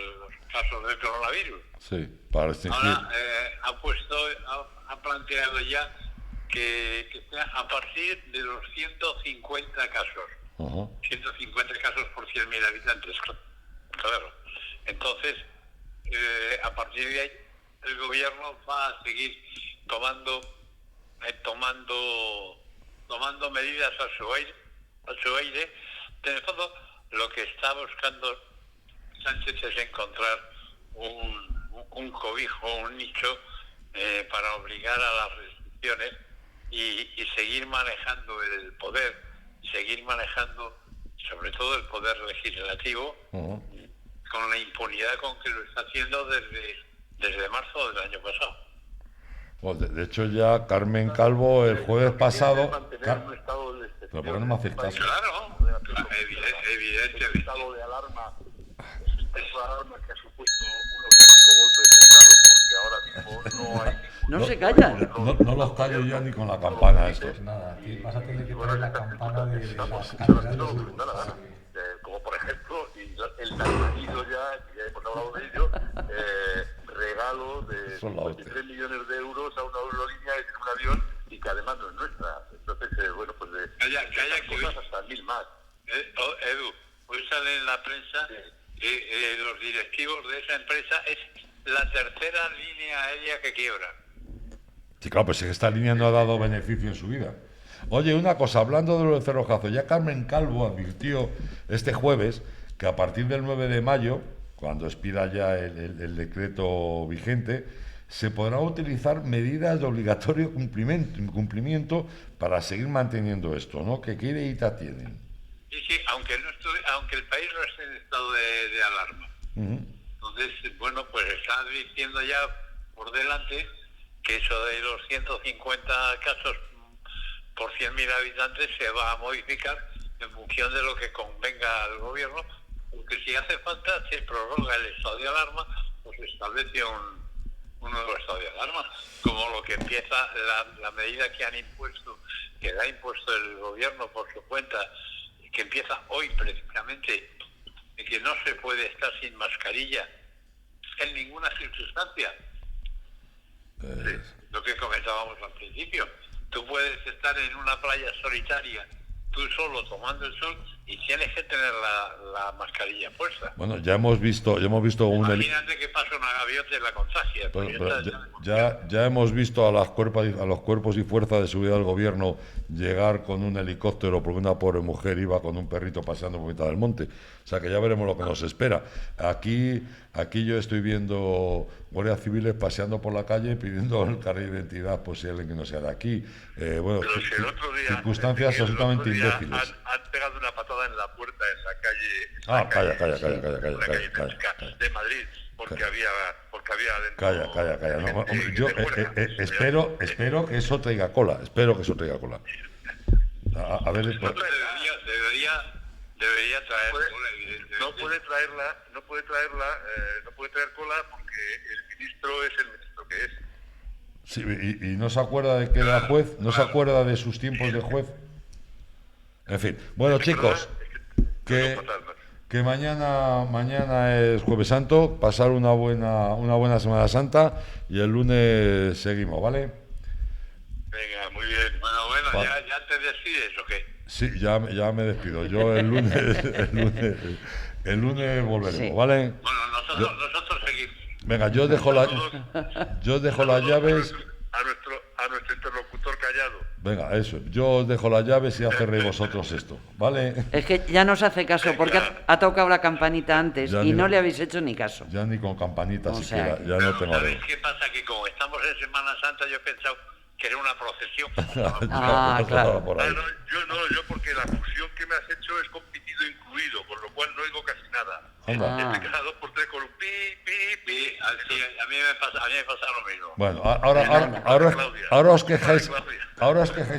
casos del coronavirus. Sí, para restringir. Ahora ha planteado ya que sea a partir de los 150 casos. 150 casos por 100.000 habitantes, claro. Entonces, a partir de ahí, el gobierno va a seguir tomando medidas a su aire. En el fondo, lo que está buscando Sánchez es encontrar un cobijo, un nicho para obligar a las restricciones y seguir manejando el poder, seguir manejando sobre todo el poder legislativo con la impunidad con que lo está haciendo desde marzo del año pasado. Pues de hecho ya Carmen Calvo el jueves pasado... ¿Pero por qué no me haces caso? Claro, evidentemente. El estado de alarma es una alarma que ha supuesto un auténtico golpe de Estado, porque ahora mismo no hay... No se callan. No los callo ya ni con la campana estos. Nada, vas a tener que poner la campana de las como por ejemplo, el nacido ya hemos hablado de ello, regalo de 23 millones de euros a una aerolínea en un avión y que además no es nuestra. Entonces, bueno, pues de cosas hasta 1000 más. Edu, hoy sale en la prensa que los directivos de esa empresa es la tercera línea aérea que quiebra. Sí, claro, pues es que esta línea no ha dado beneficio en su vida. Oye, una cosa, hablando de lo del cerrojazo, ya Carmen Calvo advirtió este jueves que a partir del 9 de mayo, cuando expira ya el decreto vigente, se podrán utilizar medidas de obligatorio cumplimiento para seguir manteniendo esto, ¿no? ¿Qué ideita tienen? Sí, aunque el país no esté en estado de alarma. Entonces, bueno, pues está diciendo ya por delante que eso de los 150 casos por 100.000 habitantes se va a modificar en función de lo que convenga al gobierno, porque si hace falta se prorroga el estado de alarma, pues se establece un nuevo estado de alarma, como lo que empieza la medida que han impuesto, que ha impuesto el gobierno por su cuenta, que empieza hoy precisamente, de que no se puede estar sin mascarilla en ninguna circunstancia. Sí, lo que comentábamos al principio. Tú puedes estar en una playa solitaria, tú solo tomando el sol, y tienes que tener la mascarilla puesta. Bueno, ya hemos visto Imagínate que pasa una gaviota y la contagia. Ya hemos visto a los cuerpos y fuerzas de seguridad del gobierno llegar con un helicóptero porque una pobre mujer iba con un perrito paseando por mitad del monte. O sea que ya veremos lo que nos espera. Aquí yo estoy viendo guardias civiles paseando por la calle pidiendo el carnet de identidad, pues si hay alguien que no sea de aquí. Bueno, pero si el otro día, circunstancias absolutamente imbéciles. Han pegado una patada en la puerta en la calle. Calla. De Madrid, porque había dentro. Calla. No, hombre, yo espero que eso traiga cola. A ver, debería traer cola, evidentemente. No puede traer cola porque el ministro es el ministro que es. Sí, y no se acuerda de que era juez, no se acuerda de sus tiempos de juez. En fin, bueno, chicos, que mañana es Jueves Santo, pasar una buena Semana Santa y el lunes seguimos, ¿vale? Venga, muy bien. Bueno, vale. ¿Ya te despides o qué? Sí, ya me despido. Yo el lunes volveremos, sí. ¿Vale? Bueno, nosotros seguimos. Venga, yo dejo las llaves. A nuestro interlocutor callado. Venga, eso. Yo os dejo las llaves y hacéis vosotros esto, ¿vale? Es que ya no se hace caso, porque ha tocado la campanita antes ya y no le habéis hecho ni caso. Ya ni con campanita siquiera, ya no tengo. ¿Sabéis qué pasa? Que como estamos en Semana Santa, yo he pensado que era una procesión. Claro. Yo porque la fusión que me has hecho es con pitido incluido, con lo cual no oigo casi nada. Este cada 2 por 3 con un pi. Así, a mí me pasa lo mismo. Bueno, ahora os quejáis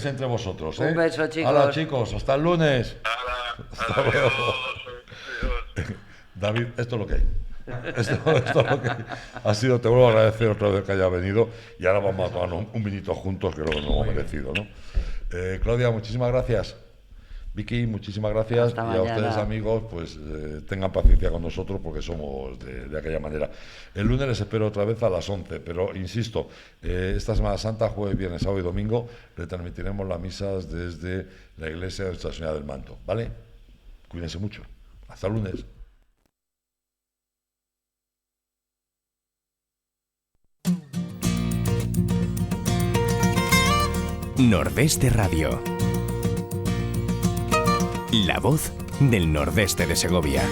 entre vosotros, ¿eh? Un beso, chicos. Hola, chicos, hasta el lunes. Hasta luego. David, esto es lo que hay. Esto es lo que ha sido. Te vuelvo a agradecer otra vez que haya venido y ahora vamos a tomar un vinito juntos, que lo hemos merecido, ¿no? Claudia, muchísimas gracias. Vicky, muchísimas gracias. Hasta y mañana. a ustedes, amigos, pues tengan paciencia con nosotros porque somos de aquella manera. El lunes les espero otra vez a las 11, pero insisto, esta Semana Santa, jueves, viernes, sábado y domingo, retransmitiremos las misas desde la iglesia de Nuestra Señora del Manto, ¿vale? Cuídense mucho. Hasta el lunes. Nordeste Radio. La voz del Nordeste de Segovia.